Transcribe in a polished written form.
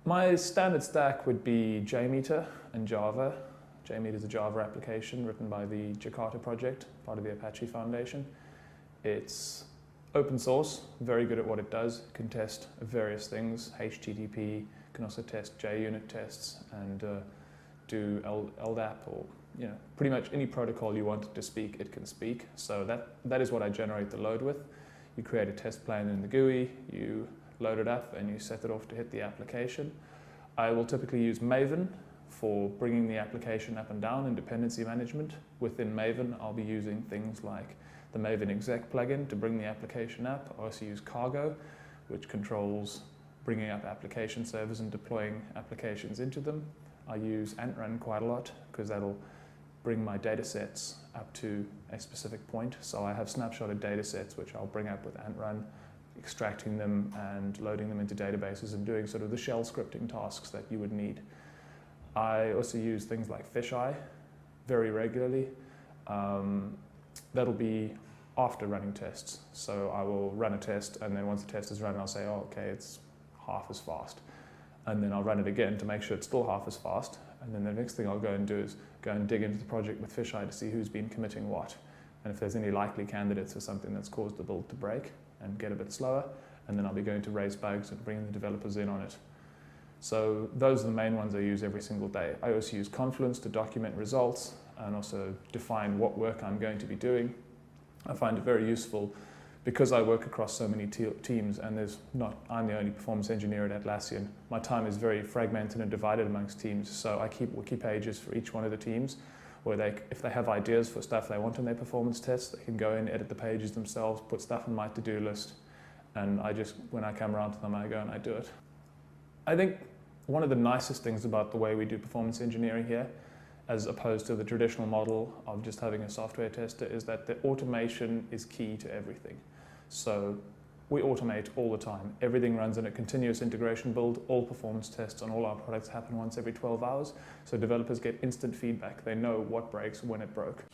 My standard stack would be JMeter and Java. JMeter is a Java application written by the Jakarta project, part of the Apache Foundation. It's open source, very good at what it does. It can test various things, HTTP, can also test JUnit tests and do LDAP or pretty much any protocol you want it to speak, it can speak. So that is what I generate the load with. You create a test plan in the GUI, you load it up and you set it off to hit the application. I will typically use Maven for bringing the application up and down in dependency management. Within Maven, I'll be using things like the Maven exec plugin to bring the application up. I also use Cargo, which controls bringing up application servers and deploying applications into them. I use AntRun quite a lot because that'll bring my data sets up to a specific point. So I have snapshotted data sets which I'll bring up with AntRun, extracting them and loading them into databases and doing sort of the shell scripting tasks that you would need. I also use things like Fisheye very regularly. That'll be after running tests. So I will run a test and then once the test is run, I'll say, oh, okay, it's half as fast. And then I'll run it again to make sure it's still half as fast. And then the next thing I'll go and do is go and dig into the project with Fisheye to see who's been committing what. And if there's any likely candidates for something that's caused the build to break and get a bit slower, and then I'll be going to raise bugs and bringing the developers in on it. So those are the main ones I use every single day. I also use Confluence to document results and also define what work I'm going to be doing. I find it very useful because I work across so many teams and I'm the only performance engineer at Atlassian. My time is very fragmented and divided amongst teams, so I keep wiki pages for each one of the teams where if they have ideas for stuff they want in their performance tests, they can go in, edit the pages themselves, put stuff on my to-do list, and when I come around to them, I go and I do it. I think one of the nicest things about the way we do performance engineering here, as opposed to the traditional model of just having a software tester, is that the automation is key to everything. So we automate all the time. Everything runs in a continuous integration build. All performance tests on all our products happen once every 12 hours. So developers get instant feedback. They know what breaks when it broke.